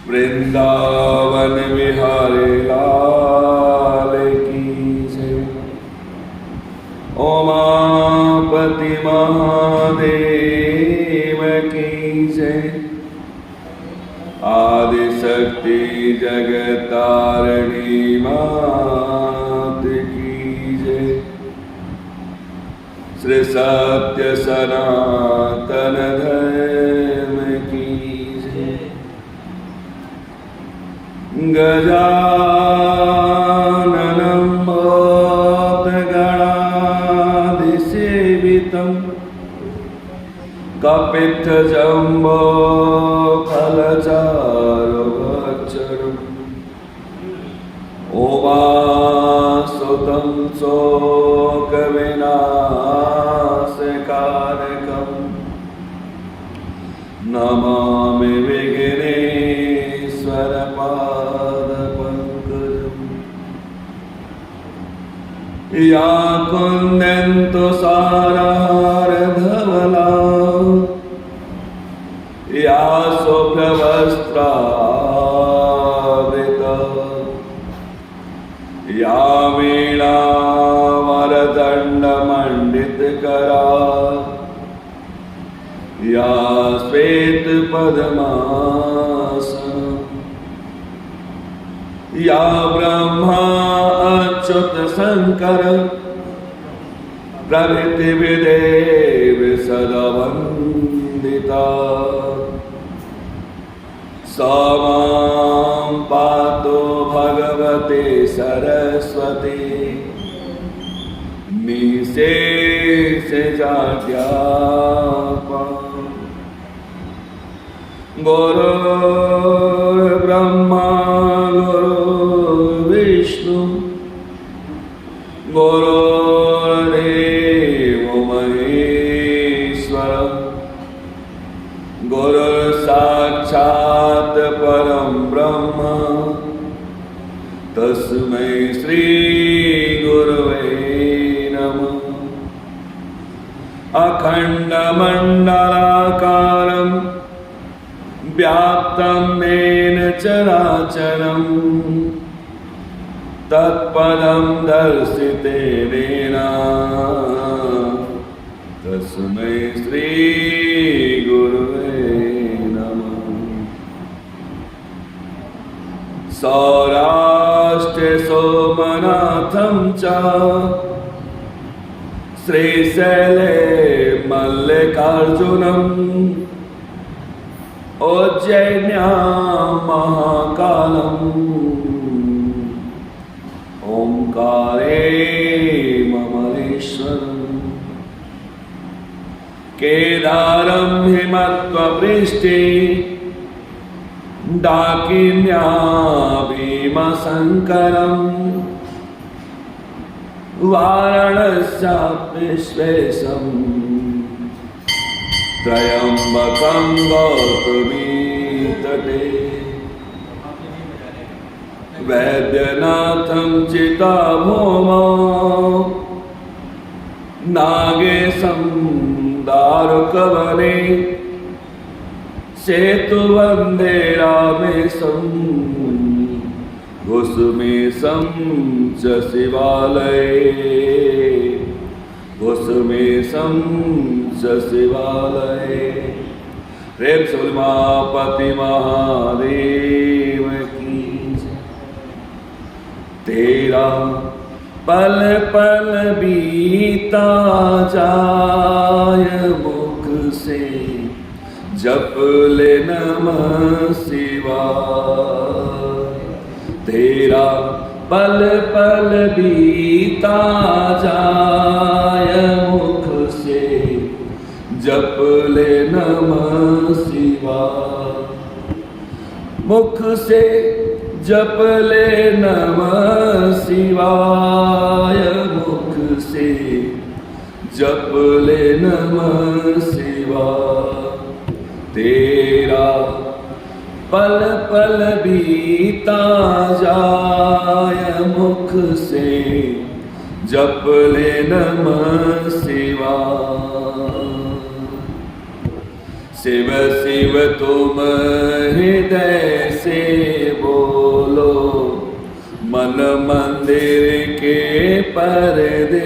वृंदावन विहारी लाल की जय। उमापति महादेव की जय। आदिशक्ति जगतारिणी मात की जय। श्री सत्य सनातन धर्म की जय। गजाननं भूतगणाधिसेवितं कपित्थजम्बो फलचारुभक्षणम् उमासुतं शोकविनाशकारकम् नमामि विघ्नेश्वरपादपङ्कजम्। या कुन्दन्तु सारहारधवला या शुभ्रवस्त्रावृता या वीणावरदण्डमण्डितकरा या श्वेतपद्मासना या ब्रह्मा अच्युत शंकर प्रभृति विदेव सदा वंदिता सा मां पातु भगवते सरस्वती निशेषजाड्यापा। गुरुर्ब्रह्मा गुरुर्विष्णु गुरुर्देवो महेश्वर गुरुर्साक्षात् परं ब्रह्म तस्मै श्री गुरवे नमः। अखण्डमण्डलाकारं व्याप्तं येन चराचरं तत्पदं दर्शितेन तस्मै श्री गुरुवे नमः। सौराष्ट्रे सोमनाथं च श्रीशैले मल्लिकार्जुनम् उज्जैन्यां महाकालम् ओंकारे ममलेश्वरम्। केदारं हिमत्ववृष्टि डाकिन्यां भीमशङ्करम् वाराणस्यां विश्वेशम् त्र्यम्बकं गौतमीतटे वैद्यनाथं चिताभौमो नागेशं दारुकवने सेतुवन्दे रामेशं कुसुमेशं च शिवालये कुसुमेशं च शिवालये। प्रेम से उमापति महादेव की जय। तेरा पल पल बीता जाय मुख से जप ले नमः शिवाय। तेरा पल पल बीता जाय मुख से जप ले नमः शिवाय। मुख से जप ले नमः शिवाय। मुख से जप ले नमः शिवाय। तेरा पल पल बीता जाय मुख से जप ले नमः शिवाय। शिव शिव तुम हृदय से मन मंदिर के पर्दे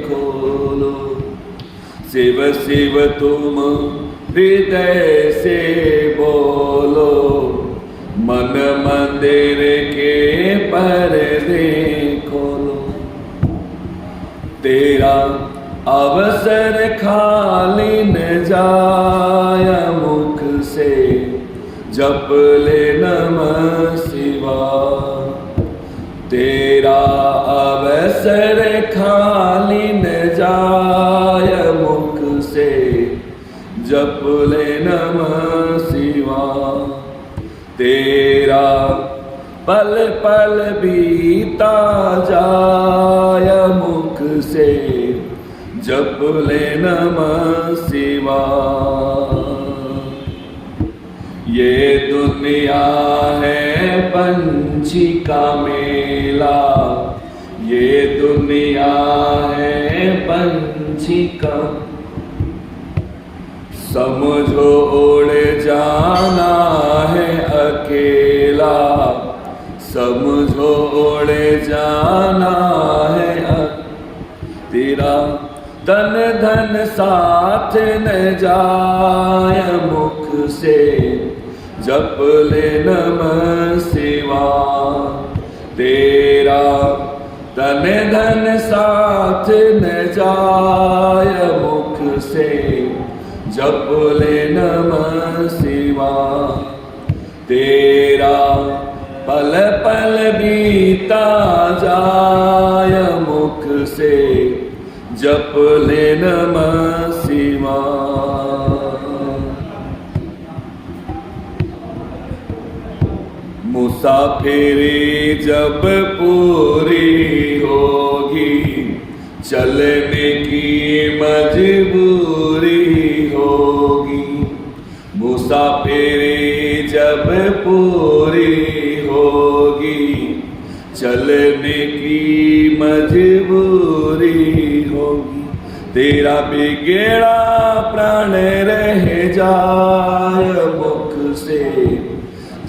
खोलो। शिव शिव तुम हृदय से बोलो, मन मंदिर के पर्दे खोलो। तेरा अवसर खाली न जाय मुख से, जप ले नमः शिवाय। तेरा अवसर खाली न जाय मुख से, जप ले नमः शिवाय। तेरा पल पल बीता जाय मुख से, जप ले नमः शिवाय। ये दुनिया है पंछी का मेला, ये दुनिया है पंछी का, समझो उड़ जाना है अकेला, समझो उड़ जाना है। तेरा तन धन साथ न जाय मुख से, जप ले नमः शिवाय। तेरा तन धन साथ न जाय मुख से, जप ले नमः शिवाय। तेरा पल पल बीता जाय मुख से, जप ले नमः शिवाय। मुसाफिरी जब पूरी होगी, चलने की मजबूरी होगी। मुसाफिरी जब पूरी होगी, चलने की मजबूरी होगी। तेरा बिगड़ा प्राण रह जाय मुख से,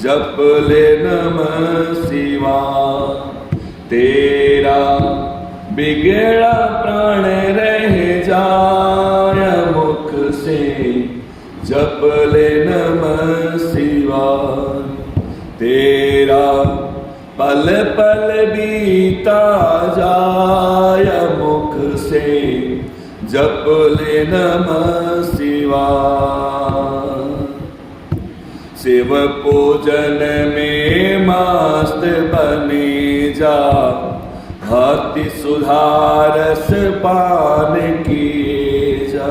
जप ले नमः शिवाय। तेरा बिगड़ा प्राण रह जाय मुख से, जप ले नमः शिवाय। तेरा पल पल बीता जाय मुख से, जप ले नमः शिवाय। शिव पूजन में मस्त बने जा, भक्ति सुधारस पान किए जा।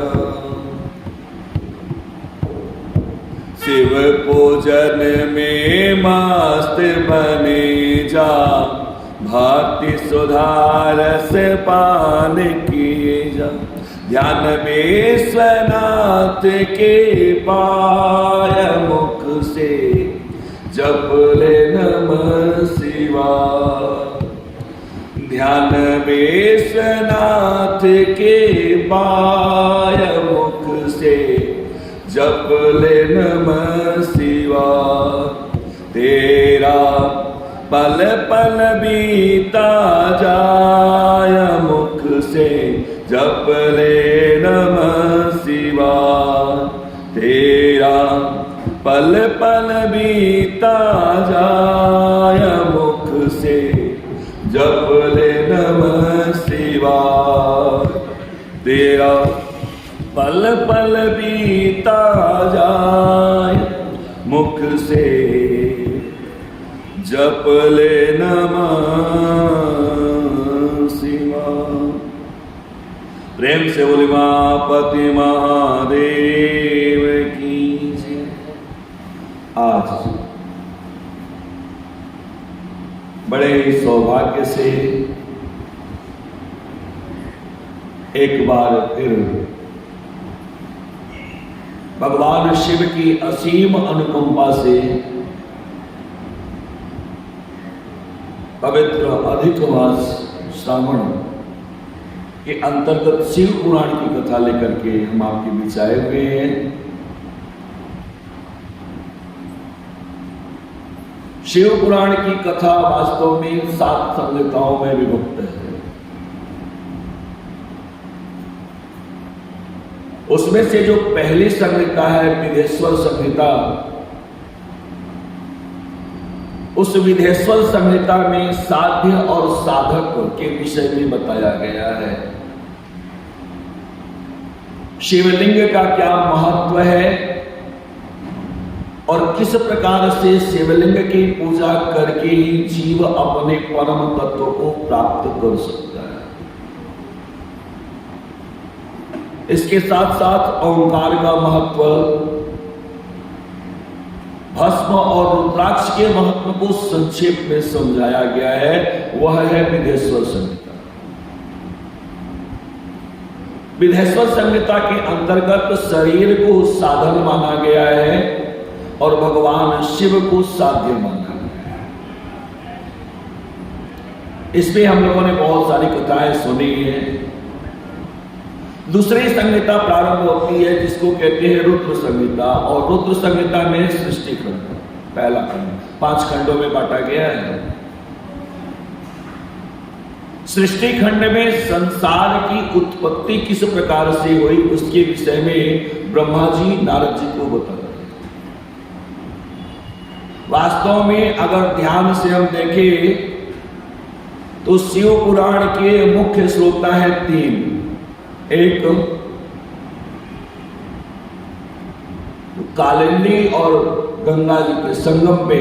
शिव पूजन में मस्त बने जा, भक्ति सुधारस पान किए जा। ध्यान विश्वनाथ के पाय मुख से, जप ले नमः शिवाय। ध्यान विश्वनाथ के पाय मुख से, जप ले नमः शिवाय। तेरा पल पल बीता जाय मुख से, जप ले नमः शिवाय। तेरा पल पल बीता जाय मुख से, जप ले नमः शिवाय। तेरा पल पल बीता जाय मुख से, जप ले नमः शिवाय। प्रेम से बोले मापति महादेव की जय। आज बड़े ही सौभाग्य से एक बार फिर भगवान शिव की असीम अनुकंपा से पवित्र अधिक मास श्रावण के अंतर्गत शिव पुराण की कथा लेकर के हम आपके बीच आए हुए हैं। शिव पुराण की कथा वास्तव में 7 संहिताओं में विभक्त है। उसमें से जो पहली संहिता है विधेश्वर संहिता, उस विधेश्वर संहिता में साध्य और साधक के विषय में बताया गया है। शिवलिंग का क्या महत्व है और किस प्रकार से शिवलिंग की पूजा करके ही जीव अपने परम तत्व को प्राप्त कर सकता है। इसके साथ साथ ओंकार का महत्व, भस्म और रुद्राक्ष के महत्व को संक्षेप में समझाया गया है। वह है विधेश्वर संहिता। विधेश्वर संहिता के अंतर्गत शरीर को साधन माना गया है और भगवान शिव को साध्य माना गया है। इसमें हम लोगों ने बहुत सारी कथाएं सुनी हैं। दूसरी संहिता प्रारंभ होती है जिसको कहते हैं रुद्र संहिता, और रुद्र संहिता में सृष्टि खंड, पहला खंड 5 खंडों में बांटा गया है। सृष्टि खंड में संसार की उत्पत्ति किस प्रकार से हुई उसके विषय में ब्रह्मा जी नारद जी को बताते हैं। वास्तव में अगर ध्यान से हम देखें तो शिव पुराण के मुख्य श्रोता है 3। एक कालिंदी और गंगा जी के संगम पे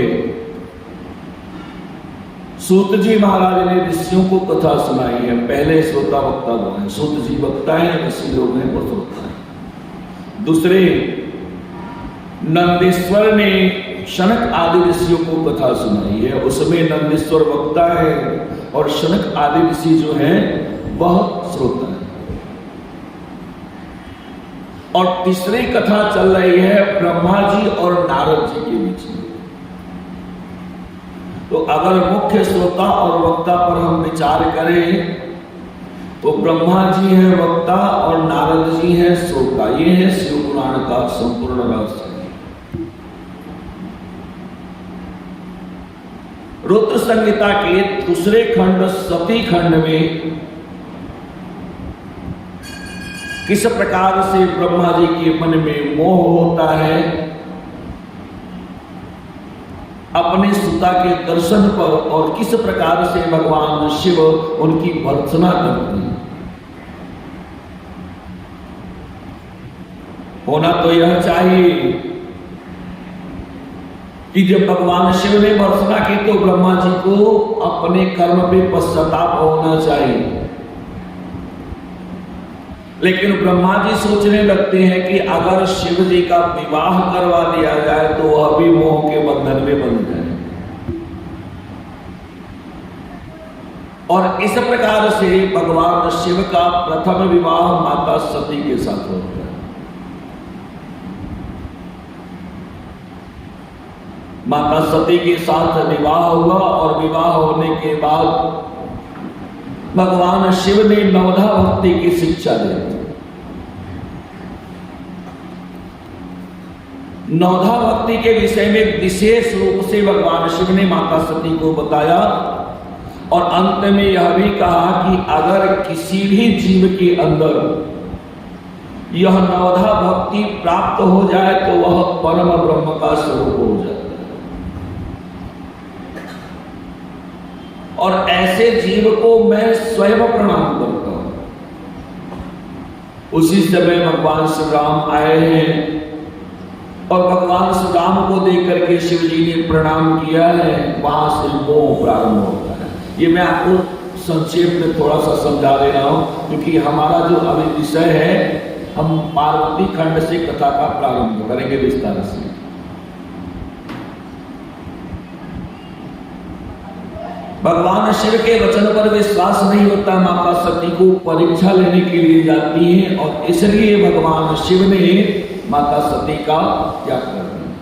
सूत जी महाराज ने ऋषियों को कथा सुनाई है। पहले श्रोता वक्ता वो है, सूत जी वक्ता है, ऋषि लोग हैं वो श्रोता है। दूसरे नंदीश्वर ने शनक आदि ऋषियों को कथा सुनाई है, उसमें नंदीश्वर वक्ता है और शनक आदि ऋषि जो है वह श्रोता है। और तीसरी कथा चल रही है ब्रह्मा जी और नारद जी के बीच में। तो अगर मुख्य श्रोता और वक्ता पर हम विचार करें तो ब्रह्मा जी है वक्ता और नारद जी है श्रोता। ये है शिव पुराण का संपूर्ण रहस्य। रुद्र संहिता के दूसरे खंड सती खंड में किस प्रकार से ब्रह्मा जी के मन में मोह होता है अपने सुता के दर्शन पर, और किस प्रकार से भगवान शिव उनकी भर्त्सना करते हैं। होना तो यह चाहिए कि जब भगवान शिव ने भर्त्सना की तो ब्रह्मा जी को अपने कर्म पे पश्चाताप होना चाहिए। लेकिन ब्रह्मा जी सोचने लगते हैं कि अगर शिव जी का विवाह करवा दिया जाए तो वह भी मोह के बंधन में बन जाए। और इस प्रकार से भगवान शिव का प्रथम विवाह माता सती के साथ होता है। माता सती के साथ विवाह हुआ और विवाह होने के बाद भगवान शिव ने नवधा भक्ति की शिक्षा दी। नवधा भक्ति के विषय में विशेष रूप से भगवान शिव ने माता सती को बताया और अंत में यह भी कहा कि अगर किसी भी जीव के अंदर यह नवधा भक्ति प्राप्त हो जाए तो वह परम ब्रह्म का स्वरूप हो जाए। और ऐसे जीव को मैं स्वयं प्रणाम करता हूं। उसी समय भगवान श्री राम आए हैं और भगवान श्री राम को देख करके शिव जी ने प्रणाम किया है। वहां से मोह प्रारंभ होता है। ये मैं आपको संक्षेप में थोड़ा सा समझा दे रहा हूं क्योंकि हमारा जो अभी विषय है हम पार्वती खंड से कथा का प्रारंभ करेंगे विस्तार से। भगवान शिव के वचन पर विश्वास नहीं होता, माता सती को परीक्षा लेने के लिए जाती है और इसलिए भगवान शिव ने माता सती का त्याग कर दिया।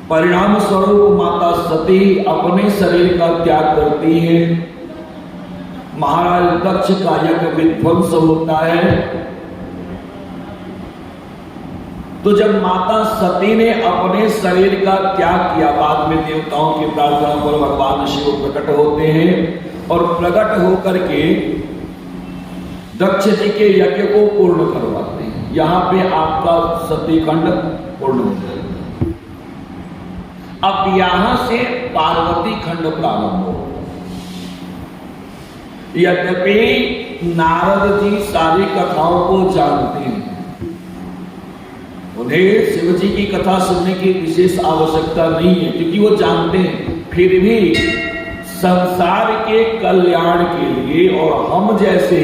परिणाम स्वरूप माता सती अपने शरीर का त्याग करती है। महाराज दक्ष का यज्ञ विध्वंस होता है तो जब माता सती ने अपने शरीर का त्याग किया, बाद में देवताओं की प्रार्थना पर भगवान शिव प्रकट होते हैं और प्रकट होकर के दक्ष जी के यज्ञ को पूर्ण करवाते हैं। यहां पे आपका सतीखंड पूर्ण हो जाएगा। अब यहां से पार्वती खंड प्रारंभ हो। यद्यपि नारद जी सारी कथाओं को जानते हैं, उन्हें शिव जी की कथा सुनने की विशेष आवश्यकता नहीं है, क्योंकि वो जानते हैं। फिर भी संसार के कल्याण के लिए और हम जैसे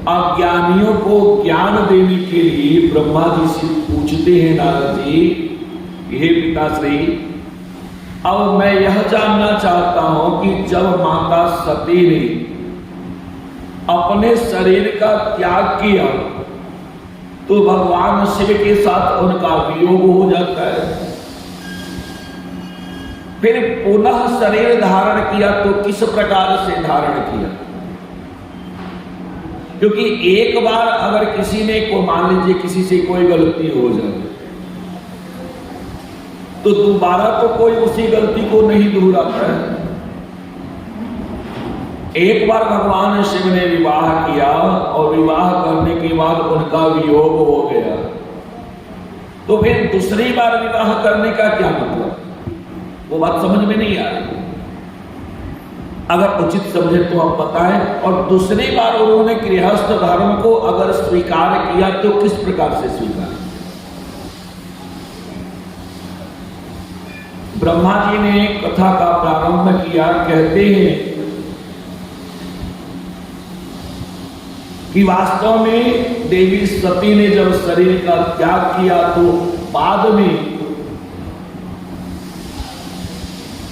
अज्ञानियों को ज्ञान देने के लिए ब्रह्मा जी से पूछते हैं नारद जी, हे पिताश्री, अब मैं यह जानना चाहता हूं कि जब माता सती ने अपने शरीर का त्याग किया तो भगवान शिव के साथ उनका वियोग हो जाता है, फिर पुनः शरीर धारण किया तो किस प्रकार से धारण किया? क्योंकि एक बार अगर किसी ने को मान लीजिए किसी से कोई गलती हो जाए तो दोबारा तो कोई उसी गलती को नहीं दोहराता है। एक बार भगवान शिव ने विवाह किया और विवाह करने के बाद उनका वियोग हो गया, तो फिर दूसरी बार विवाह करने का क्या मतलब? वो बात समझ में नहीं आ रही। अगर उचित समझे तो आप बताएं। और दूसरी बार उन्होंने गृहस्थ धर्म को अगर स्वीकार किया तो किस प्रकार से स्वीकार? ब्रह्मा जी ने कथा का प्रारंभ किया। कहते हैं कि वास्तव में देवी सती ने जब शरीर का त्याग किया तो बाद में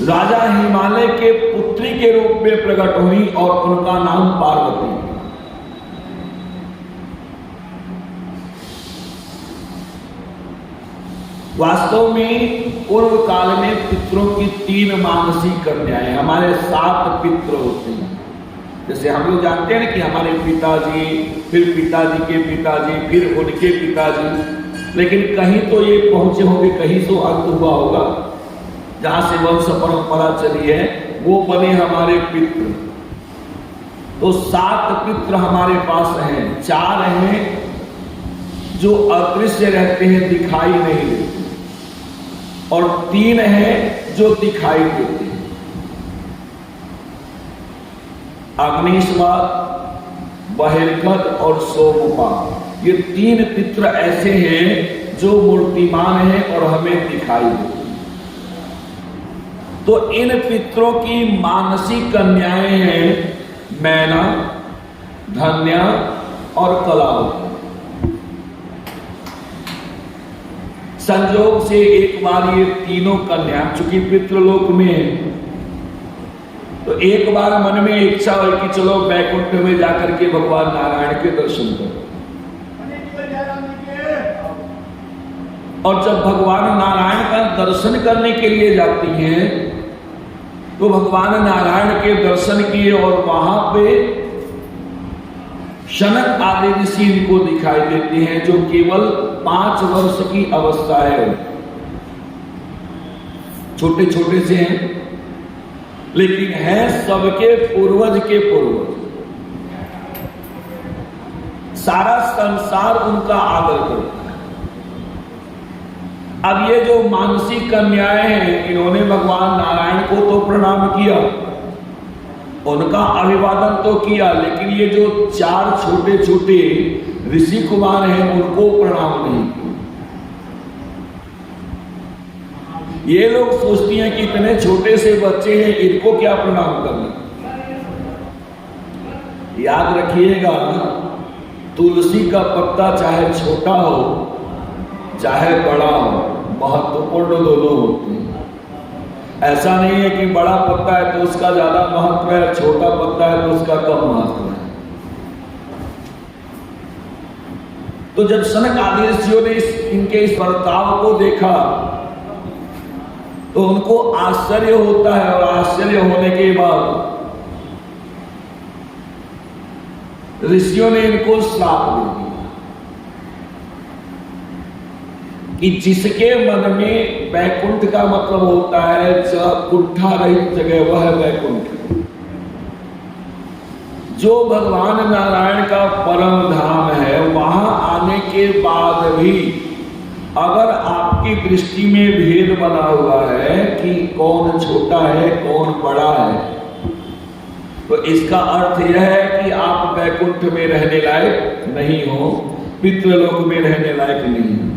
राजा हिमालय के पुत्री के रूप में प्रकट हुई और उनका नाम पार्वती। वास्तव में पूर्व काल में पितरों की 3 मानसी कन्याएं, हमारे 7 पितृ होते हैं। जैसे हम लोग जानते हैं कि हमारे पिताजी, फिर पिताजी के पिताजी, फिर उनके पिताजी, लेकिन कहीं तो ये पहुंचे होंगे, कहीं तो अंत हुआ होगा, जहां से वंश परंपरा चली है, वो बने हमारे पितृ। तो 7 पितृ हमारे पास हैं। 4 हैं जो अदृश्य रहते हैं, दिखाई नहीं देते, और 3 हैं जो दिखाई देते हैं। अग्निश्वा, बहिर्गत और सोमपान, ये 3 पितृ ऐसे हैं जो मूर्तिमान हैं और हमें दिखाई देते हैं। तो इन पितरों की मानसी कन्याएं हैं मैना, धन्या और कलावती। संयोग से एक बार ये तीनों कन्या चूंकि पितृलोक में है, तो एक बार मन में इच्छा हुई कि चलो वैकुंठ में जाकर के भगवान नारायण के दर्शन करो। और जब भगवान नारायण का दर्शन करने के लिए जाती हैं तो भगवान नारायण के दर्शन किए और वहां पे शनक आदि ऋषि इनको दिखाई देते हैं, जो केवल 5 वर्ष की अवस्था है, छोटे छोटे से हैं, लेकिन है सबके पूर्वज के पूर्वज। सारा संसार उनका आदर करता है। अब ये जो मानसी कन्याएं हैं, इन्होंने भगवान नारायण को तो प्रणाम किया, उनका अभिवादन तो किया, लेकिन ये जो 4 छोटे छोटे ऋषि कुमार हैं उनको प्रणाम नहीं किया। ये लोग सोचती हैं कि इतने छोटे से बच्चे हैं, इनको क्या प्रणाम करना। याद रखिएगा, तुलसी का पत्ता चाहे छोटा हो चाहे बड़ा हो, महत्वपूर्ण दोनों होते हैं। ऐसा नहीं है कि बड़ा पत्ता है तो उसका ज्यादा महत्व है, छोटा पत्ता है तो उसका कम महत्व है। तो जब सनक आदि ऋषियों ने इनके इस बर्ताव को देखा तो उनको आश्चर्य होता है, और आश्चर्य होने के बाद ऋषियों ने इनको श्राप दे दिया। कि जिसके मन में वैकुंठ का मतलब होता है कुंठा रहित जगह, वह वैकुंठ। जो भगवान नारायण का परम धाम है, वहां आने के बाद भी अगर आपकी दृष्टि में भेद बना हुआ है कि कौन छोटा है कौन बड़ा है, तो इसका अर्थ यह है कि आप वैकुंठ में रहने लायक नहीं हो, पितृलोक में रहने लायक नहीं हो।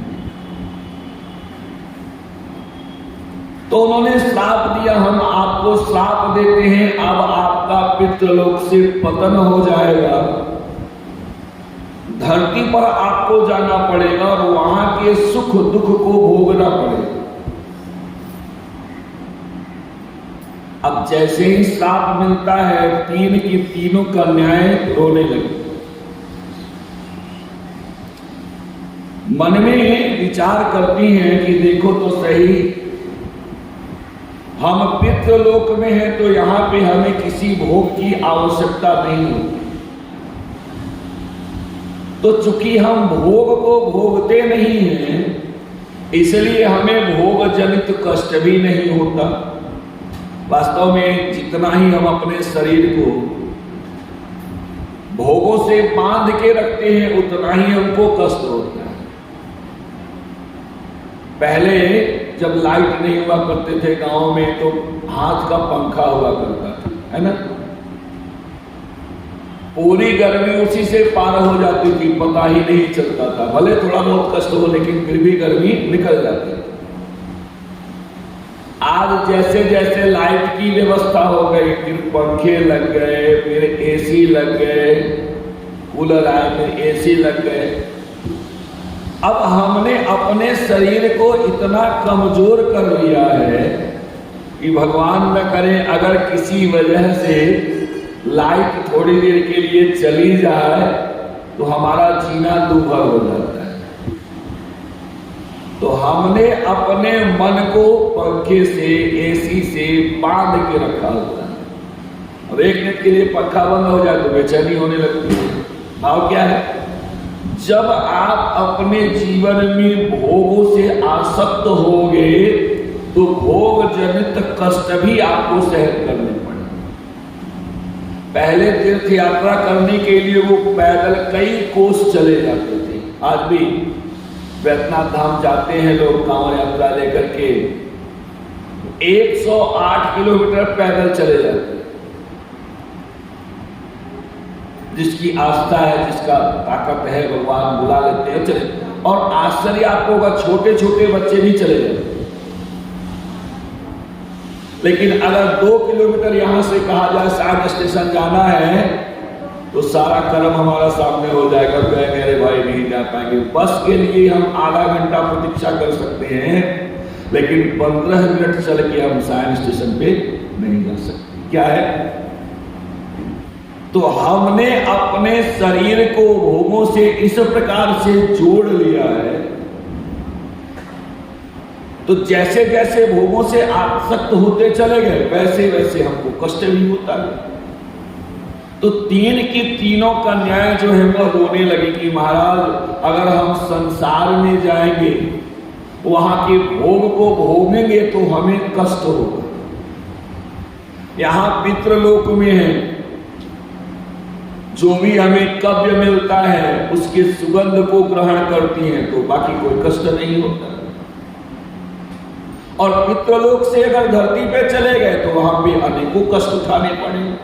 तो उन्होंने श्राप दिया, हम आपको श्राप देते हैं, अब आपका पितृलोक से पतन हो जाएगा, धरती पर आपको जाना पड़ेगा और वहां के सुख दुख को भोगना पड़ेगा। अब जैसे ही श्राप मिलता है, तीन की तीनों कन्याएं रोने लगी। मन में विचार करती हैं कि देखो तो सही, हम पितृलोक में हैं तो यहां पे हमें किसी भोग की आवश्यकता नहीं होती, तो चूंकि हम भोग को भोगते नहीं हैं, इसलिए हमें भोग जनित कष्ट भी नहीं होता। वास्तव में जितना ही हम अपने शरीर को भोगों से बांध के रखते हैं, उतना ही हमको कष्ट होता है। पहले जब लाइट नहीं हुआ करते थे गांव में, तो हाथ का पंखा हुआ करता था, है ना। पूरी गर्मी उसी से पार हो जाती थी, पता ही नहीं चलता था। भले थोड़ा बहुत कष्ट हो, लेकिन फिर भी गर्मी निकल जाती थी। आज जैसे जैसे लाइट की व्यवस्था हो गई, फिर पंखे लग गए, फिर एसी लग गए, कूलर आए, फिर एसी लग गए। अब हमने अपने शरीर को इतना कमजोर कर लिया है कि भगवान न करे अगर किसी वजह से लाइट थोड़ी देर के लिए चली जाए तो हमारा जीना दूभर हो जाता है। तो हमने अपने मन को पंखे से, एसी से बांध के रखा होता है। अब एक मिनट के लिए पंखा बंद हो जाए तो बेचैनी होने लगती है। भाव क्या है? जब आप अपने जीवन में भोगों से आसक्त होंगे तो भोग जनित कष्ट भी आपको सहन करने पड़े। पहले तीर्थ यात्रा करने के लिए वो पैदल कई कोस चले जाते थे। आज भी वैद्यनाथ धाम जाते हैं लोग कांवड़ यात्रा लेकर के, 108 किलोमीटर पैदल चले जाते हैं। जिसकी आस्था है, जिसका ताकत है, भगवान बुला लेते हैं, चले। और आश्चर्य आपको होगा, छोटे छोटे बच्चे भी चले जाते। लेकिन अगर 2 किलोमीटर यहां से कहा जाए साइन स्टेशन जाना है, तो सारा कर्म हमारा सामने हो जाएगा। तो मेरे भाई नहीं जा पाएंगे। बस के लिए हम आधा घंटा प्रतीक्षा कर सकते हैं, लेकिन 15 मिनट चल के हम साइन स्टेशन पे नहीं जा सकते। क्या है? तो हमने अपने शरीर को भोगों से इस प्रकार से जोड़ लिया है, तो जैसे जैसे भोगों से आसक्त होते चले गए, वैसे वैसे हमको कष्ट भी होता है। तो तीन की तीनों कन्याएं जो है वो रोने लगी कि महाराज, अगर हम संसार में जाएंगे, वहां के भोग को भोगेंगे तो हमें कष्ट होगा। यहां पितृलोक में है, जो भी हमें कव्य मिलता है उसके सुगंध को ग्रहण करती हैं, तो बाकी कोई कष्ट नहीं होता। और पितृलोक से अगर धरती पे चले गए तो वहां पे अनेकों कष्ट उठाने पड़ेंगे।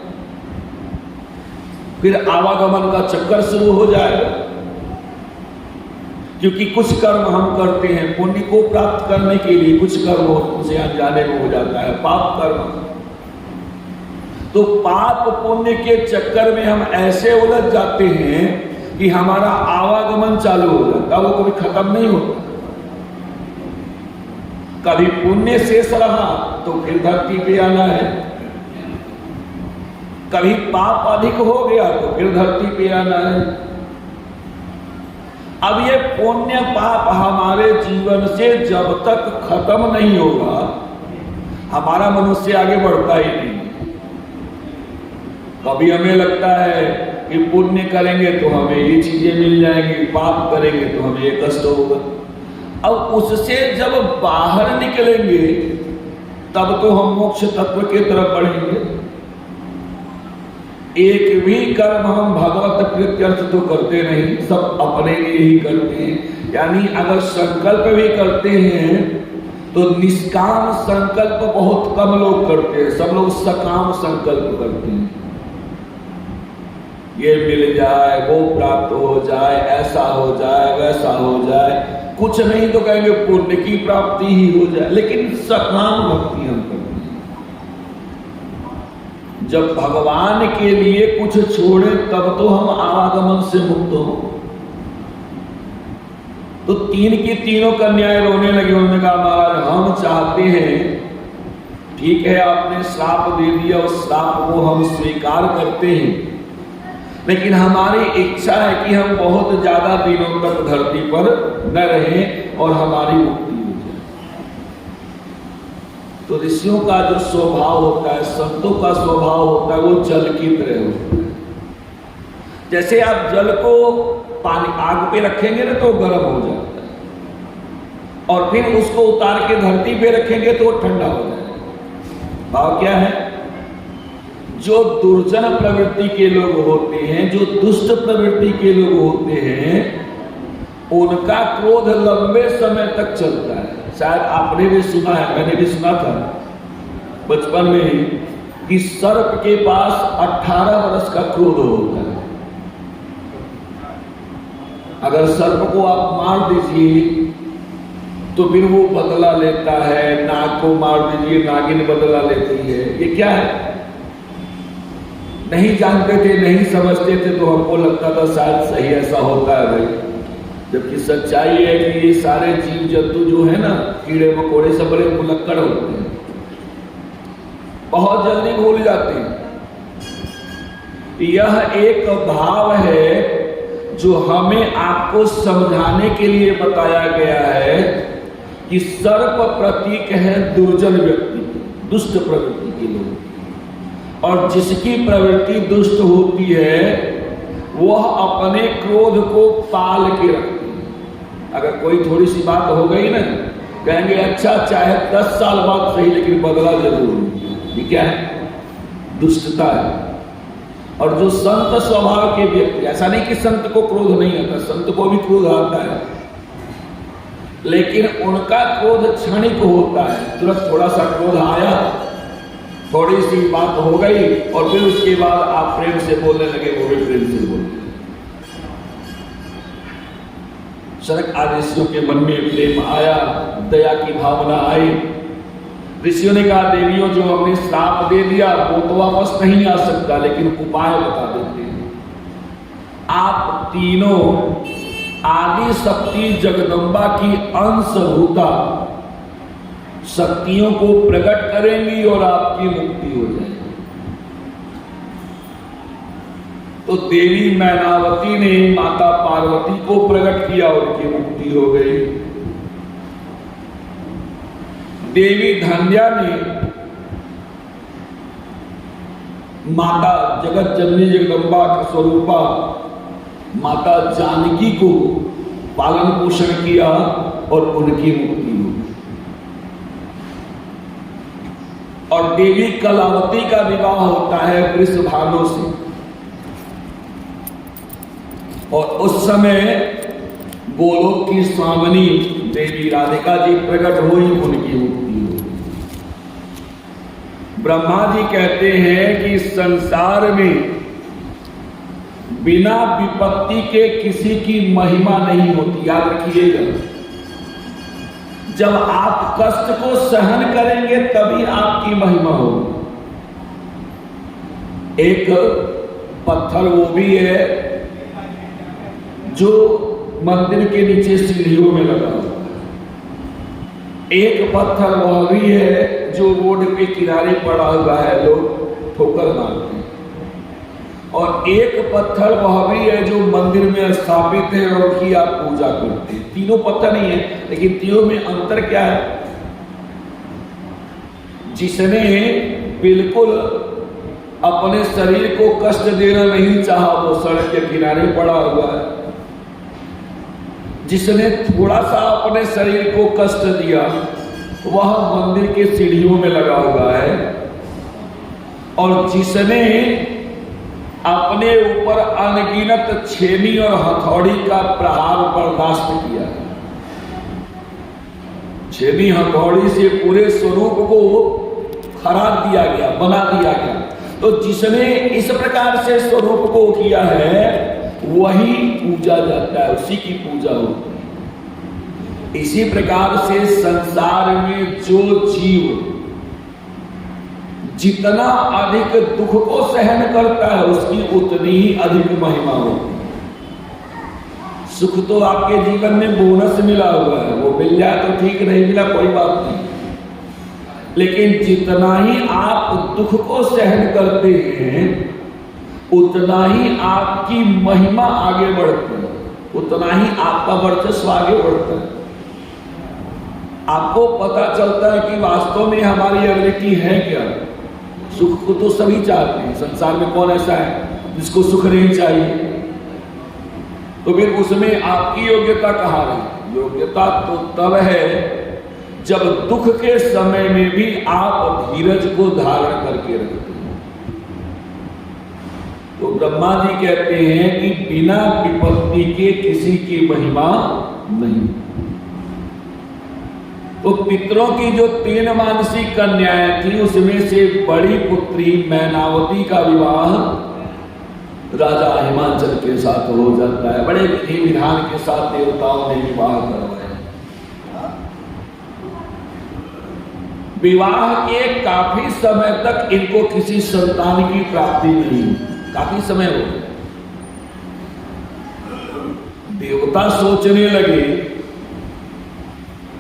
फिर आवागमन का चक्कर शुरू हो जाएगा, क्योंकि कुछ कर्म हम करते हैं पुण्य को प्राप्त करने के लिए, कुछ कर्म उसे अनजाने में हो जाता है पाप कर्म। तो पाप पुण्य के चक्कर में हम ऐसे उलझ जाते हैं कि हमारा आवागमन चालू हो जाता है, वो कभी खत्म नहीं होता। कभी पुण्य शेष रहा तो फिर धरती पे आना है, कभी पाप अधिक हो गया तो फिर धरती पे आना है। अब ये पुण्य पाप हमारे जीवन से जब तक खत्म नहीं होगा, हमारा मनुष्य आगे बढ़ता ही नहीं। कभी हमें लगता है कि पुण्य करेंगे तो हमें ये चीजें मिल जाएंगी, पाप करेंगे तो हमें ये कष्ट होगा। अब उससे जब बाहर निकलेंगे तब तो हम मोक्ष तत्व की तरफ बढ़ेंगे। एक भी कर्म हम भगवत कृत्यर्थ तो करते नहीं, सब अपने लिए ही करते हैं। यानी अगर संकल्प भी करते हैं तो निष्काम संकल्प बहुत कम लोग करते हैं, सब लोग सकाम संकल्प करते हैं। ये मिल जाए, वो प्राप्त हो जाए, ऐसा हो जाए, वैसा हो जाए, कुछ नहीं तो कहेंगे पुण्य की प्राप्ति ही हो जाए, लेकिन सकाम भक्ति हम करते हैं। जब भगवान के लिए कुछ छोड़े तब तो हम आवागमन से मुक्त हो। तो तीन की तीनों कन्याएं रोने लगी। उन्होंने कहा महाराज हम चाहते हैं, ठीक है आपने श्राप दे दिया, उस श्राप को हम स्वीकार करते हैं, लेकिन हमारी इच्छा है कि हम बहुत ज्यादा दिनों तक धरती पर न रहें और हमारी मुक्ति हो जाए। तो ऋषियों का जो स्वभाव होता है, संतों का स्वभाव होता है, वो जल की तरह होता है। जैसे आप जल को पानी आग पे रखेंगे ना तो गर्म हो जाता है, और फिर उसको उतार के धरती पे रखेंगे तो वो ठंडा हो जाएगा। भाव क्या है? जो दुर्जन प्रवृत्ति के लोग होते हैं, जो दुष्ट प्रवृत्ति के लोग होते हैं, उनका क्रोध लंबे समय तक चलता है। शायद आपने भी सुना है, मैंने भी सुना था बचपन में कि सर्प के पास 18 वर्ष का क्रोध होता है। अगर सर्प को आप मार दीजिए तो फिर वो बदला लेता है, नाग को मार दीजिए नागिन बदला लेती है। ये क्या है? नहीं जानते थे, नहीं समझते थे, तो हमको लगता था शायद सही ऐसा होता है भाई, जबकि सच्चाई है कि ये सारे जीव जंतु जो है ना, कीड़े मकोड़े, सब बड़े भुलक्कड़ होते हैं, बहुत जल्दी भूल जाते हैं। यह एक भाव है जो हमें आपको समझाने के लिए बताया गया है कि सर्प प्रतीक है दुर्जन व्यक्ति, दुष्ट प्रवृत्ति के लोग, और जिसकी प्रवृत्ति दुष्ट होती है वह अपने क्रोध को पाल के रखती है। अगर कोई थोड़ी सी बात हो गई ना, कहेंगे अच्छा चाहे 10 साल बाद सही, लेकिन बदला जरूर। ये क्या है? दुष्टता है। और जो संत स्वभाव के व्यक्ति, ऐसा नहीं कि संत को क्रोध नहीं आता, संत को भी क्रोध आता है, लेकिन उनका क्रोध क्षणिक होता है। तुरंत थोड़ा सा क्रोध आया, थोड़ी सी बात हो गई, और फिर उसके बाद आप प्रेम से बोलने लगे, वो भी प्रेम से बोलने। शरक आदि ऋषियों के मन में प्रेम आया, दया की भावना आई। ऋषियों ने कहा देवियों जो हमने श्राप दे दिया वो तो वापस नहीं आ सकता, लेकिन उपाय बता देते हैं। आप तीनों आदि शक्ति जगदम्बा की अंशभूता शक्तियों को प्रकट करेंगी और आपकी मुक्ति हो जाएगी। तो देवी मैनावती ने माता पार्वती को प्रकट किया, उनकी मुक्ति हो गई। देवी धन्या ने माता जगत जननी जगदम्बा का स्वरूपा माता जानकी को पालन पोषण किया और उनकी मुक्ति हो। और देवी कलावती का विवाह होता है वृषभानु से, और उस समय गोलोक की स्वामिनी देवी राधिका जी प्रकट हुई, उनकी मुक्ति हो। ब्रह्मा जी कहते हैं कि संसार में बिना विपत्ति के किसी की महिमा नहीं होती। याद रखिएगा, जब आप कष्ट को सहन करेंगे तभी आपकी महिमा होगी। एक पत्थर वो भी है जो मंदिर के नीचे सीढ़ियों में लगा हुआ है, एक पत्थर वह भी है जो रोड के किनारे पड़ा हुआ है, लोग ठोकर मारते हैं, और एक पत्थर वह भी है जो मंदिर में स्थापित है और उसकी आप पूजा करते हैं। तीनों पत्थर नहीं है, लेकिन तीनों में अंतर क्या है? जिसने बिल्कुल अपने शरीर को कष्ट देना नहीं चाहा वो सड़क के किनारे पड़ा हुआ है। जिसने थोड़ा सा अपने शरीर को कष्ट दिया वह मंदिर के सीढ़ियों में लगा हुआ है, और जिसने अपने ऊपर अनगिनत छेनी और हथौड़ी का प्रहार बर्दाश्त किया, छेनी हथौड़ी से पूरे स्वरूप को खराब दिया गया, बना दिया गया, तो जिसने इस प्रकार से स्वरूप को किया है वही पूजा जाता है, उसी की पूजा होती है। इसी प्रकार से संसार में जो जीव जितना अधिक दुख को सहन करता है उसकी उतनी ही अधिक महिमा होती है। सुख तो आपके जीवन में बोनस मिला हुआ है, वो मिल जाए तो ठीक, नहीं मिला कोई बात नहीं, लेकिन जितना ही आप दुख को सहन करते हैं उतना ही आपकी महिमा आगे बढ़ती है, उतना ही आपका वर्चस्व आगे बढ़ता है। आपको पता चलता है कि वास्तव में हमारी एबिलिटी है क्या। सुख को तो सभी चाहते हैं, संसार में कौन ऐसा है जिसको सुख नहीं चाहिए, तो फिर उसमें आपकी योग्यता कहाँ रही? योग्यता तो तब है जब दुख के समय में भी आप धीरज को धारण करके रखते हैं। तो ब्रह्मा जी कहते हैं कि बिना विपत्ति के किसी की महिमा नहीं। तो पितरों की जो 3 मानसिक कन्याएं थी उसमें से बड़ी पुत्री मैनावती का विवाह राजा हिमांचल के साथ हो जाता है। बड़े विधि विधान के साथ देवताओं ने विवाह करवाया। विवाह के काफी समय तक इनको किसी संतान की प्राप्ति नहीं, काफी समय हो गया। देवता सोचने लगे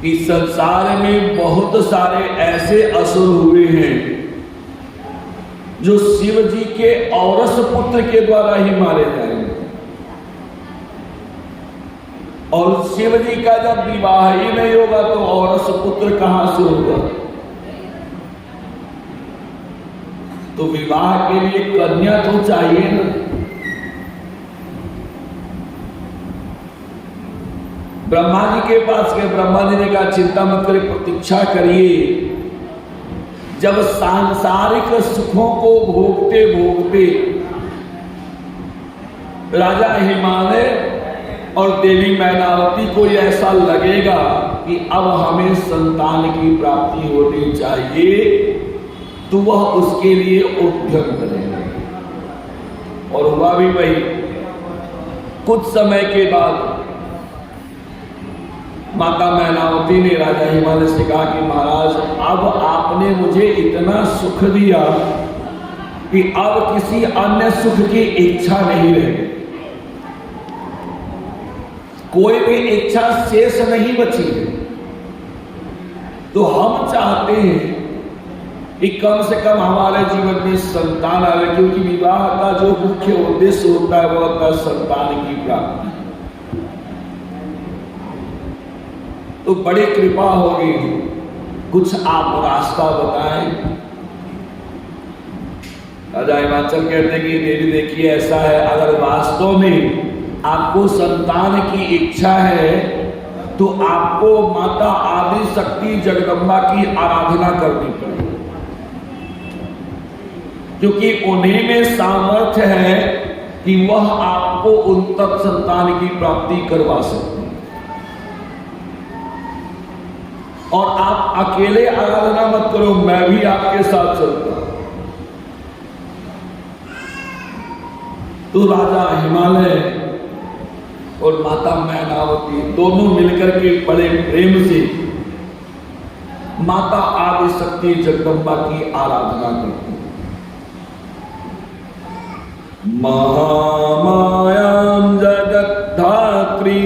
कि संसार में बहुत सारे ऐसे असुर हुए हैं जो शिव जी के औरस पुत्र के द्वारा ही मारे जाएंगे, और शिव जी का जब विवाह ही नहीं होगा तो औरस पुत्र कहां से होगा। तो विवाह के लिए कन्या तो चाहिए ना। ब्रह्मा जी के पास गए, ब्रह्मा जी ने कहा चिंता मत करिए, प्रतीक्षा करिए। जब सांसारिक सुखों को भोगते भोगते राजा हिमालय और देवी मैनावती को ऐसा लगेगा कि अब हमें संतान की प्राप्ति होनी चाहिए, तो वह उसके लिए उद्यम करेंगे। और हुआ भी वही। कुछ समय के बाद माता मैनावती ने राजा हिमालय से कहा कि महाराज, अब आपने मुझे इतना सुख दिया कि अब किसी अन्य सुख की इच्छा नहीं रही, कोई भी इच्छा शेष नहीं बची है। तो हम चाहते हैं कि कम से कम हमारे जीवन में संतान आवे, क्योंकि विवाह का जो मुख्य उद्देश्य होता है वह होता है संतान की प्राप्ति। तो बड़ी कृपा होगी, कुछ आप रास्ता बताएं। राजा हिमाचल कहते हैं कि देवी देखिए ऐसा है, अगर वास्तव में आपको संतान की इच्छा है तो आपको माता आदि शक्ति जगदम्बा की आराधना करनी पड़ेगी, क्योंकि उन्हीं में सामर्थ्य है कि वह आपको उन तक संतान की प्राप्ति करवा सकते हैं। और आप अकेले आराधना मत करो, मैं भी आपके साथ चलता हूं। तो राजा हिमालय और माता मैनावती दोनों मिलकर के बड़े प्रेम से माता आदि शक्ति जगदम्बा की आराधना करते हैं। महामायां जगद्धात्री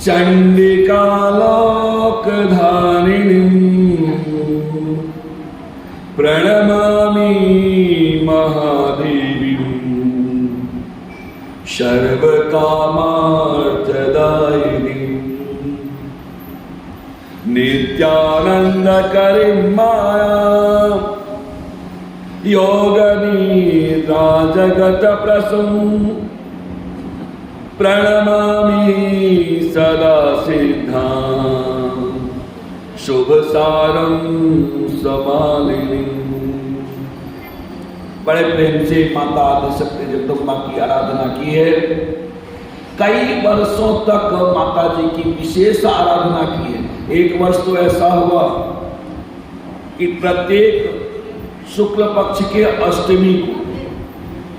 चंडिका लोकधारिणीं प्रणमामि महादेवीं सर्वकामार्थदायिनीं नित्यानंदकरीं मायां योगनिद्रा जगत प्रसूं। योगनिद्रा जगत प्रसूं प्रणमामि सदा सिद्धां शुभ सारं समालिनीं। बड़े प्रेम से माता आदिशक्ति जगदम्बा की आराधना की है। कई वर्षों तक माता जी की विशेष आराधना की है। एक वर्ष तो ऐसा हुआ कि प्रत्येक शुक्ल पक्ष के अष्टमी को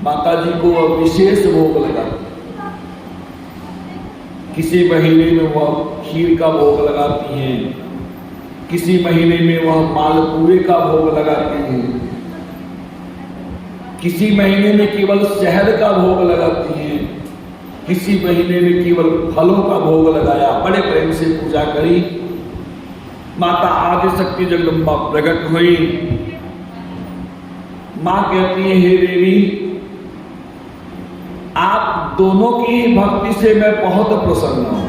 माता जी को विशेष भोग लगा। किसी महीने में वह खीर का भोग लगाती हैं, किसी महीने में वह मालपुए का भोग लगाती हैं, किसी महीने में केवल शहद का भोग लगाती हैं, किसी महीने में केवल फलों का भोग लगाया। बड़े प्रेम से पूजा करी। माता आदिशक्ति जगदम्बा प्रकट हुई। मां कहती है, हे देवी, आप दोनों की भक्ति से मैं बहुत प्रसन्न हूं,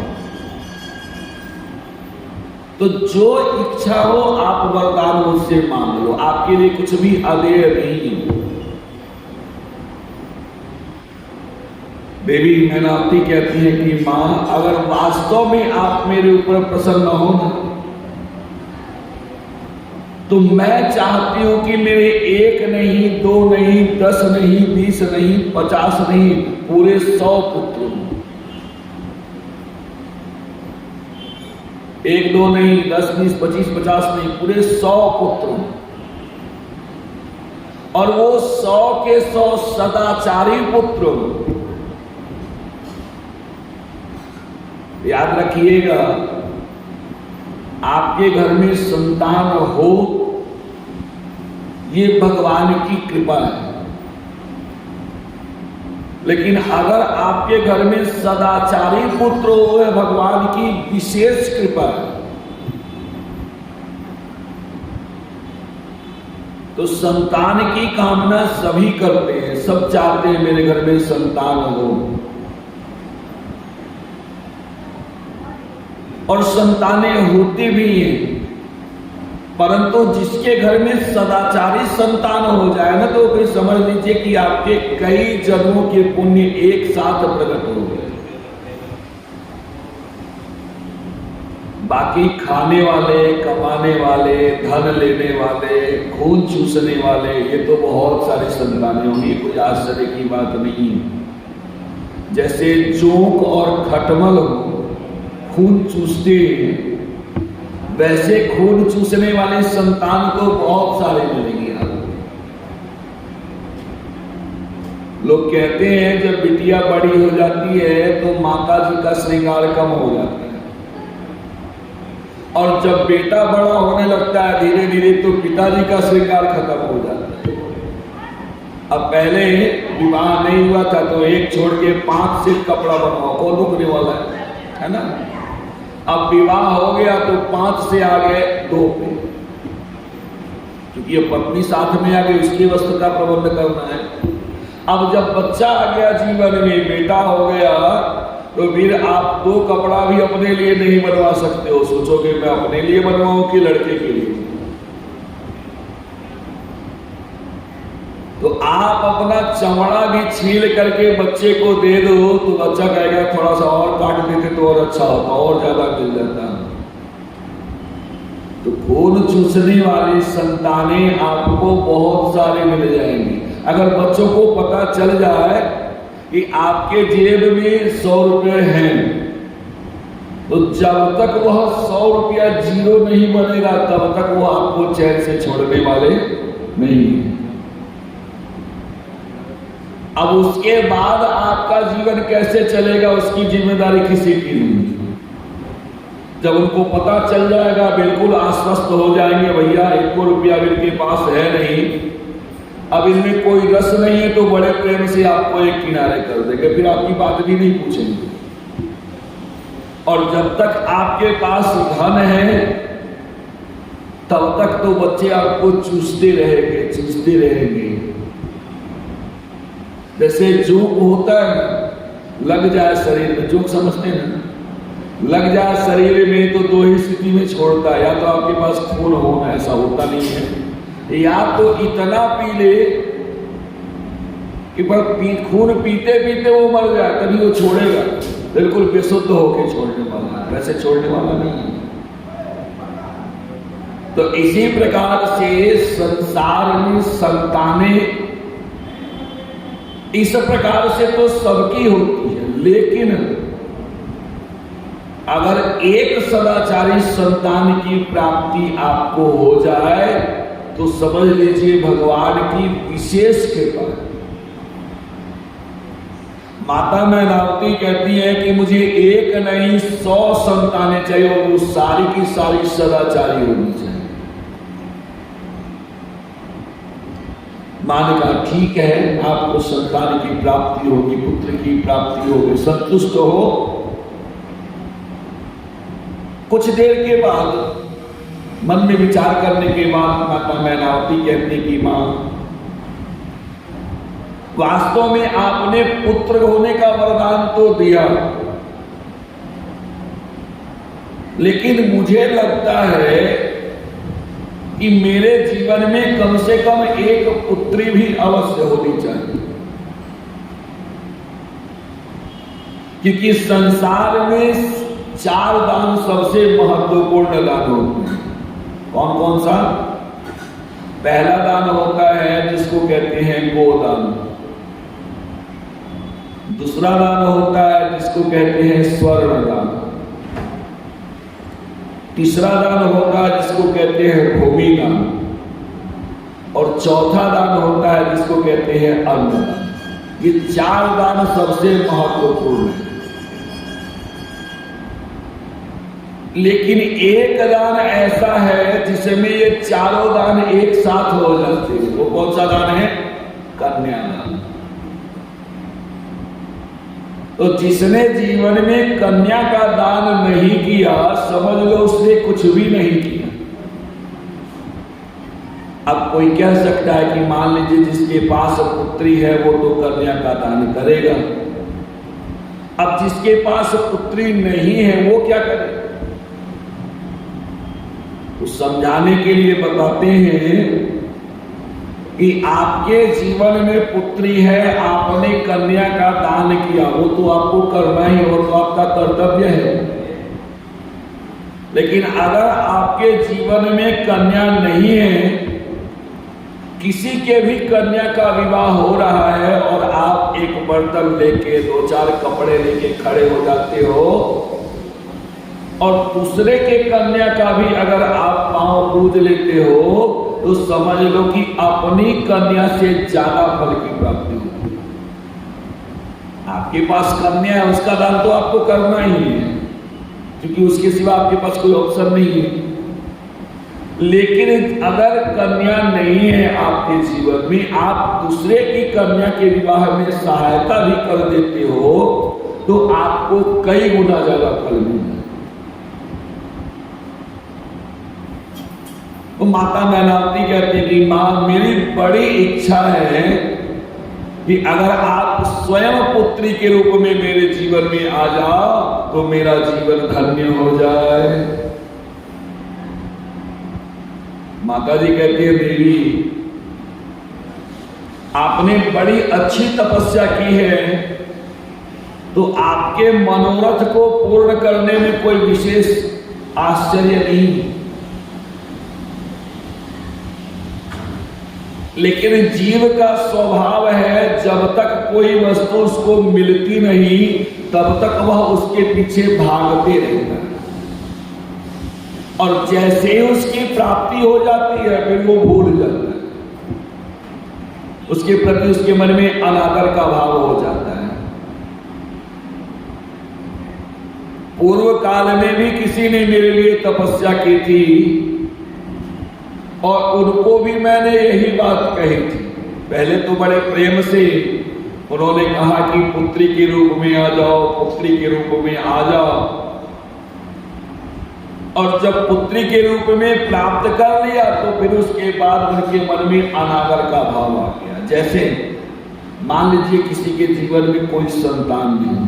तो जो इच्छा हो आप वरदान मुझसे मांग लो, आपके लिए कुछ भी अदेय नहीं। देवी मैनावती कहती है कि मां, अगर वास्तव में आप मेरे ऊपर प्रसन्न हो ना, तो मैं चाहती हूं कि मेरे 1 नहीं, 2 नहीं, 10 नहीं, 20 नहीं, 50 नहीं, पूरे 100 पुत्र। 1, 2 नहीं, 10, 20, 25, 50 नहीं, पूरे 100 पुत्र। और वो 100 के 100 सदाचारी पुत्र। याद रखिएगा, आपके घर में संतान हो, ये भगवान की कृपा है। लेकिन अगर आपके घर में सदाचारी पुत्र हो, है भगवान की विशेष कृपा है। तो संतान की कामना सभी करते हैं, सब चाहते हैं मेरे घर में संतान हो, और संतानें होती भी हैं। परंतु जिसके घर में सदाचारी संतान हो जाए ना, तो फिर समझ लीजिए कि आपके कई जन्मों के पुण्य एक साथ प्रकट हो गए। बाकी खाने वाले, कमाने वाले, धन लेने वाले, खून चूसने वाले, ये तो बहुत सारी संतानें होंगी, कोई आश्चर्य की बात नहीं। जैसे जोंक और खटमल खून चूसते, वैसे खून चूसने वाले संतान को बहुत सारे मिलेंगे। लोग कहते हैं जब बिटिया बड़ी हो जाती है तो माता जी का श्रृंगार कम हो जाता है, और जब बेटा बड़ा होने लगता है धीरे धीरे तो पिताजी का श्रृंगार खत्म हो जाता है। अब पहले विवाह नहीं हुआ था तो एक छोड़ के 5 सेट कपड़ा बनवाओ, कौन रुकने वाला है ना। अब विवाह हो गया तो 5 से आ गए 2 पे, क्योंकि ये पत्नी साथ में आ गई, उसके वस्त्र का प्रबंध करना है। अब जब बच्चा आ गया जीवन में, बेटा हो गया, तो फिर आप 2 कपड़ा भी अपने लिए नहीं बनवा सकते हो। सोचोगे मैं अपने लिए बनवाऊं कि लड़के के लिए। तो आप अपना चमड़ा भी छील करके बच्चे को दे दो तो बच्चा कहेगा थोड़ा सा और काट देते तो और अच्छा होता, और ज्यादा मिल जाता। तो खून चूसने वाली संतानें आपको बहुत सारे मिल जाएंगी। अगर बच्चों को पता चल जाए कि आपके जेब में 100 रुपये हैं, तो जब तक वह 100 रुपया जीरो नहीं बनेगा तब तक वो आपको चैन से छोड़ने वाले नहीं। अब उसके बाद आपका जीवन कैसे चलेगा उसकी जिम्मेदारी किसी की नहीं। जब उनको पता चल जाएगा बिल्कुल आश्वस्त हो जाएंगे, भैया 1 रुपया इनके पास है नहीं, अब इनमें कोई रस नहीं है, तो बड़े प्रेम से आपको एक किनारे कर देंगे, फिर आपकी बात भी नहीं पूछेंगे। और जब तक आपके पास धन है तब तक तो बच्चे आपको चूसते रहेंगे। जैसे जोक होता है, लग जाए शरीर में, जोक समझते हैं ना, लग जाए शरीर में तो 2 ही स्थिति में छोड़ता है, या तो आपके पास खून हो, ऐसा होता नहीं है, या तो इतना पी ले कि बस खून पीते पीते वो मर जाए तभी वो छोड़ेगा, बिल्कुल बेशुद्ध होकर छोड़ने वाला है, वैसे छोड़ने वाला नहीं है। तो इसी प्रकार से संसार में संतानें इस प्रकार से तो सबकी होती है, लेकिन अगर एक सदाचारी संतान की प्राप्ति आपको हो जाए तो समझ लीजिए भगवान की विशेष कृपा। माता मैनावती कहती है कि मुझे एक नहीं 100 संतानें चाहिए और वो सारी की सारी सदाचारी होनी चाहिए। मां ने कहा ठीक है, आपको संतान की प्राप्ति होगी, पुत्र की प्राप्ति होगी, संतुष्ट हो। कुछ देर के बाद मन में विचार करने के बाद माता मैनावती कहती कि मां, वास्तव में आपने पुत्र होने का वरदान तो दिया, लेकिन मुझे लगता है कि मेरे जीवन में कम से कम एक पुत्री भी अवश्य होनी चाहिए, क्योंकि संसार में 4 दान सबसे महत्वपूर्ण दान होते हैं। कौन कौन सा? पहला दान होता है जिसको कहते हैं गोदान, दूसरा दान होता है जिसको कहते हैं स्वर्ण दान, तीसरा दान होता है जिसको कहते हैं भूमि दान, और चौथा दान होता है जिसको कहते हैं अन्न दान। ये 4 दान सबसे महत्वपूर्ण है, लेकिन एक दान ऐसा है जिसमें ये चारों दान एक साथ हो जाते हैं। वो कौन सा दान है? कन्यादान। तो जिसने जीवन में कन्या का दान नहीं किया, समझ लो उसने कुछ भी नहीं किया। अब कोई कह सकता है कि मान लीजिए जिसके पास पुत्री है वो तो कन्या का दान करेगा, अब जिसके पास पुत्री नहीं है वो क्या करे? तो समझाने के लिए बताते हैं कि आपके जीवन में पुत्री है, आपने कन्या का दान किया, वो तो आपको करना ही, वो तो आपका कर्तव्य है। लेकिन अगर आपके जीवन में कन्या नहीं है, किसी के भी कन्या का विवाह हो रहा है और आप एक बर्तन लेके 2-4 कपड़े लेके खड़े हो जाते हो और दूसरे के कन्या का भी अगर आप पांव पूज लेते हो तो समझ लो कि अपनी कन्या से ज्यादा फल की प्राप्ति होगी। आपके पास कन्या है, उसका दान तो आपको करना ही है, क्योंकि उसके सिवा आपके पास कोई ऑप्शन नहीं है। लेकिन अगर कन्या नहीं है आपके जीवन में, आप दूसरे की कन्या के विवाह में सहायता भी कर देते हो तो आपको कई गुना ज्यादा फल मिलेगा। तो माता मैनावती कहती है कि मां, मेरी बड़ी इच्छा है कि अगर आप स्वयं पुत्री के रूप में मेरे जीवन में आ जाओ तो मेरा जीवन धन्य हो जाए। माता जी कहती है, देवी आपने बड़ी अच्छी तपस्या की है, तो आपके मनोरथ को पूर्ण करने में कोई विशेष आश्चर्य नहीं, लेकिन जीव का स्वभाव है जब तक कोई वस्तु उसको मिलती नहीं तब तक वह उसके पीछे भागते रहता है, और जैसे ही उसकी प्राप्ति हो जाती है फिर वो भूल जाता है, उसके प्रति उसके मन में अनादर का भाव हो जाता है। पूर्व काल में भी किसी ने मेरे लिए तपस्या की थी और उनको भी मैंने यही बात कही थी। पहले तो बड़े प्रेम से उन्होंने कहा कि पुत्री के रूप में आ जाओ, पुत्री के रूप में आ जाओ, और जब पुत्री के रूप में प्राप्त कर लिया तो फिर उसके बाद उनके मन में अनादर का भाव आ गया। जैसे मान लीजिए किसी के जीवन में कोई संतान नहीं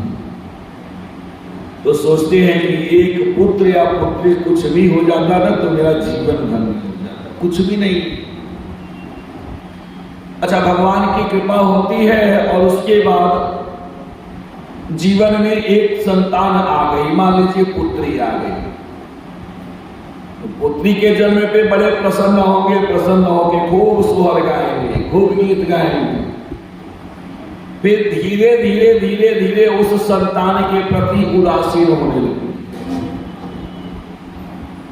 तो सोचते हैं कि एक पुत्र या पुत्री कुछ भी हो जाता ना तो मेरा जीवन धन्य हो जाता। कुछ भी नहीं, अच्छा, भगवान की कृपा होती है और उसके बाद जीवन में एक संतान आ गई, मान लीजिए पुत्री आ गई। तो पुत्री के जन्म पे बड़े प्रसन्न होंगे, खूब सोहर गाएंगे, खूब गीत गाएंगे। फिर धीरे धीरे धीरे धीरे उस संतान के प्रति उदासीन होने लगे।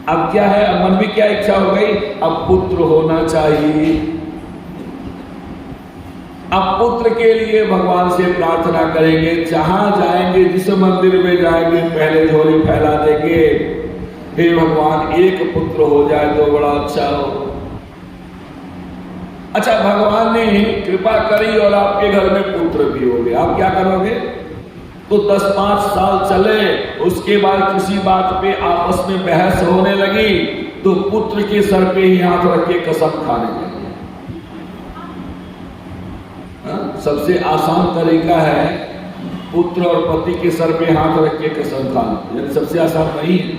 अब क्या है, अब मन में क्या इच्छा हो गई, अब पुत्र होना चाहिए। अब पुत्र के लिए भगवान से प्रार्थना करेंगे, जहां जाएंगे, जिस मंदिर में जाएंगे, पहले झोली फैला देंगे, हे भगवान एक पुत्र हो जाए तो बड़ा अच्छा हो। अच्छा, भगवान ने कृपा करी और आपके घर में पुत्र भी हो गया, आप क्या करोगे? तो 10-5 साल चले, उसके बाद किसी बात पे आपस में बहस होने लगी, तो पुत्र के सर पे ही हाथ रख के कसम खाने लगे। सबसे आसान तरीका है पुत्र और पति के सर पे हाथ रख के कसम खाना, यदि सबसे आसान नहीं है।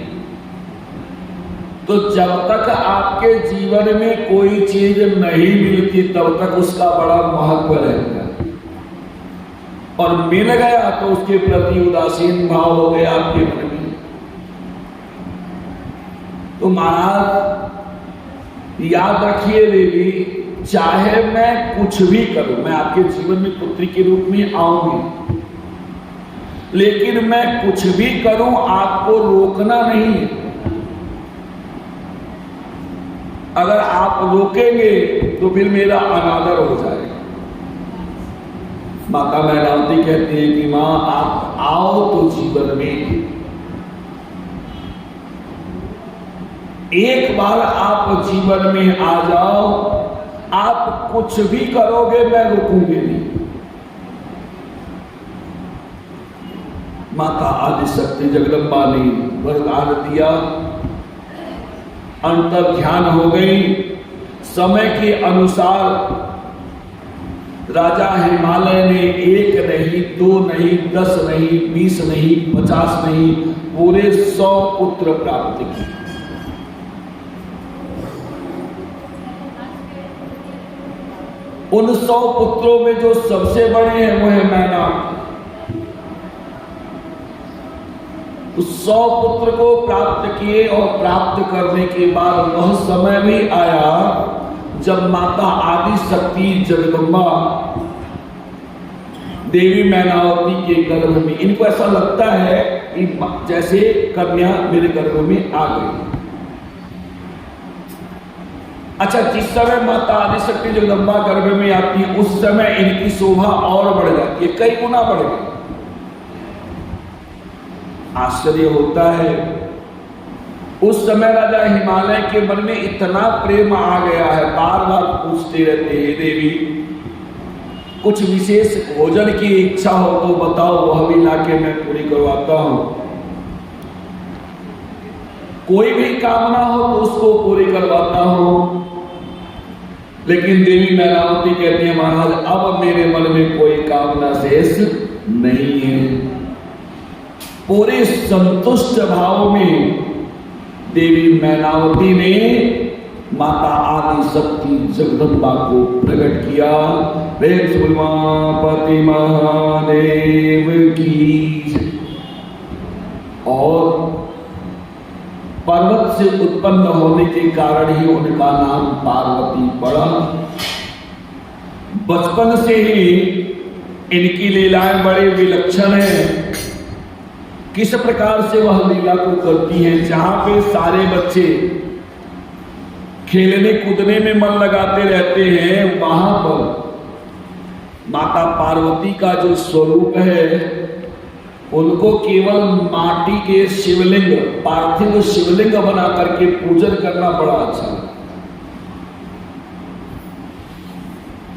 तो जब तक आपके जीवन में कोई चीज नहीं मिलती तब तक उसका बड़ा महत्व रहता है, और मिल गया तो उसके प्रति उदासीन भाव हो गया आपके मन में। तो महाराज याद रखिए देवी, चाहे मैं कुछ भी करूं, मैं आपके जीवन में पुत्री के रूप में आऊंगी, लेकिन मैं कुछ भी करूं आपको रोकना नहीं है। अगर आप रोकेंगे तो फिर मेरा अनादर हो जाएगा। माता मैनावती कहती है कि मां आप आओ तो जीवन में एक बार आप जीवन में आ जाओ, आप कुछ भी करोगे मैं रुकूंगी नहीं। माता आदिशक्ति जगदम्बा ने वरदान दिया, अंतर ध्यान हो गई। समय के अनुसार राजा हिमालय ने 1 नहीं, 2 नहीं, 10 नहीं, 20 नहीं, 50 नहीं, पूरे 100 पुत्र प्राप्त किए। उन 100 पुत्रों में जो सबसे बड़े हैं वो है मैनाक। उस 100 पुत्र को प्राप्त किए और प्राप्त करने के बाद वह समय भी आया जब माता आदि शक्ति जगदम्बा देवी मैनावती के गर्भ में, इनको ऐसा लगता है कि जैसे कन्या मेरे गर्भ में आ गई। अच्छा, जिस समय माता आदि शक्ति जगदम्बा गर्भ में आती है उस समय इनकी शोभा और बढ़ जाती है, कई गुना बढ़ गई। आश्चर्य होता है, उस समय राजा हिमालय के मन में इतना प्रेम आ गया है, बार बार पूछते रहते हैं, देवी कुछ विशेष भोजन की इच्छा हो तो बताओ, वह भी लाके मैं पूरी करवाता हूं। कोई भी कामना हो तो उसको पूरी करवाता हूं। लेकिन देवी मैनावती कहती है, महाराज अब मेरे मन में कोई कामना शेष नहीं है। पूरे संतुष्ट भाव में देवी मैनावती ने माता आदि शक्ति जगदम्बा को प्रकट किया। पति महादेव की। और पर्वत से उत्पन्न होने के कारण ही उनका नाम पार्वती पड़ा। बचपन से ही इनकी लीलाएं बड़े विलक्षण हैं। किस प्रकार से वह लीला को करती हैं, जहां पे सारे बच्चे खेलने कूदने में मन लगाते रहते हैं, वहां पर माता पार्वती का जो स्वरूप है उनको केवल माटी के शिवलिंग, पार्थिव शिवलिंग बना करके पूजन करना बड़ा अच्छा है।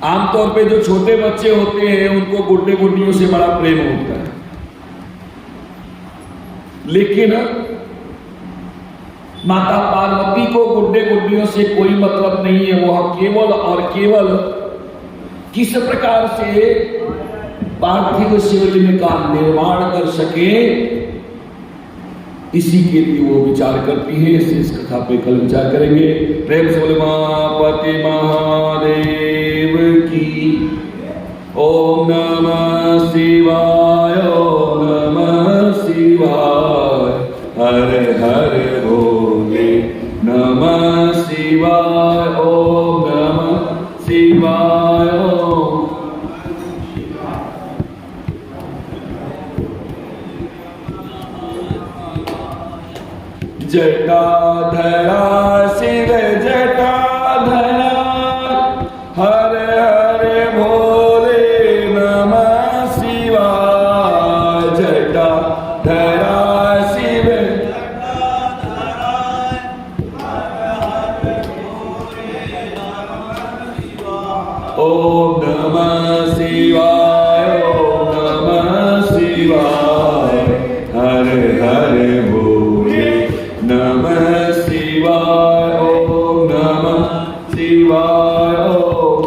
आमतौर पे जो छोटे बच्चे होते हैं उनको गुड्डे गुड्डियों से बड़ा प्रेम होता है, लेकिन माता पार्वती को गुड्डे गुड्डियों से कोई मतलब नहीं है। वह केवल और केवल किस प्रकार से पार्थिव शिवलिंग का निर्माण कर सके, इसी के लिए वो विचार करती है। इस कथा पे कल विचार करेंगे। प्रेम से बोले मां पति महादेव। देव की। ओम नमः शिवाय, ओम नमः शिवाय, हर हर भोले नमः शिवाय, ओम नमः शिवाय, ओम। जटाधरा शिव जटाधरा, हर हर भोले नमः शिवाय। जटाधरा शिव ओम नमः शिवाय, ओम नमः शिवाय, हर हर भोले नमः शिवाय, ओम नमः शिवाय, ओम।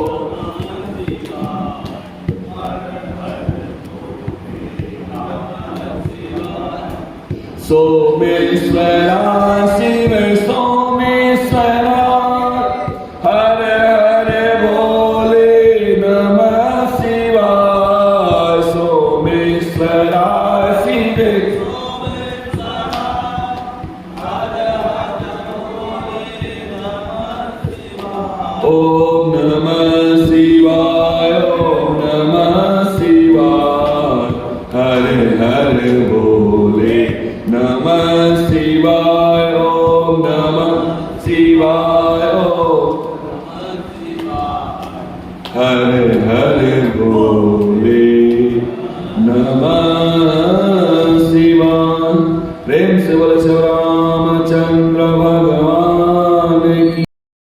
सोमेश्वरा शिव सोमेश्वरा, हर हर भोले नमः शिवाय। सोमेश्वरा शिव ओम नमः शिवाय, ओम नमः शिवाय, हर हर भोले नमः शिवाय, ओम नमः शिवाय, ओम। हर हर भोले नमः शिवाय। प्रेम से बोले